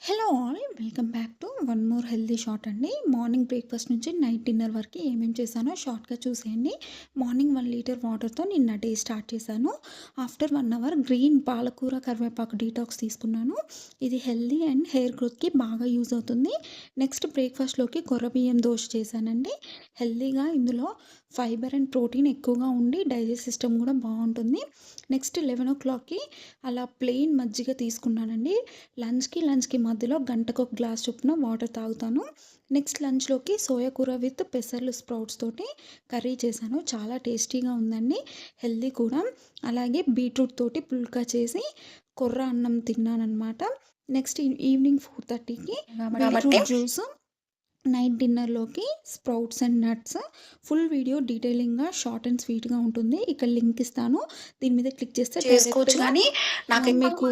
Hello all welcome back to one more healthy short అండి. Morning breakfast నుంచి night dinner వరకు ఏమేమి చేశానో షార్ట్గా చూసేయండి. మార్నింగ్ 1 లీటర్ వాటర్తో నిన్న డే స్టార్ట్ చేశాను. ఆఫ్టర్ 1 అవర్ గ్రీన్ పాలకూర కరివేపాకు డీటాక్స్ తీసుకున్నాను. ఇది హెల్దీ అండ్ హెయిర్ గ్రోత్కి బాగా యూజ్ అవుతుంది. నెక్స్ట్ బ్రేక్ఫాస్ట్లోకి కొర్ర బియ్యం దోశ చేశానండి. హెల్దీగా ఇందులో ఫైబర్ అండ్ ప్రోటీన్ ఎక్కువగా ఉండి డైజెస్ట్ సిస్టమ్ కూడా బాగుంటుంది. నెక్స్ట్ 11 o'clockకి అలా ప్లెయిన్ మజ్జిగ తీసుకున్నానండి. లంచ్కి మధ్యలో గంటకు ఒక గ్లాస్ చొప్పున వాటర్ తాగుతాను. నెక్స్ట్ లంచ్లోకి సోయా కూర విత్ పెసర్లు స్ప్రౌట్స్ తోటి కర్రీ చేశాను. చాలా టేస్టీగా ఉందండి, హెల్దీ కూడా. అలాగే బీట్రూట్ తోటి పుల్కా చేసి కొర్ర అన్నం తిన్నానమాట. నెక్స్ట్ ఈవినింగ్ 4:30కి బీట్రూట్ జ్యూస్, నైట్ డిన్నర్లోకి sprouts and nuts. Full video డీటెయిలింగ్గా షార్ట్ అండ్ స్వీట్గా ఉంటుంది. ఇక్కడ లింక్ ఇస్తాను, దీని మీద క్లిక్ చేస్తే చేసుకోవచ్చు. కానీ మీకు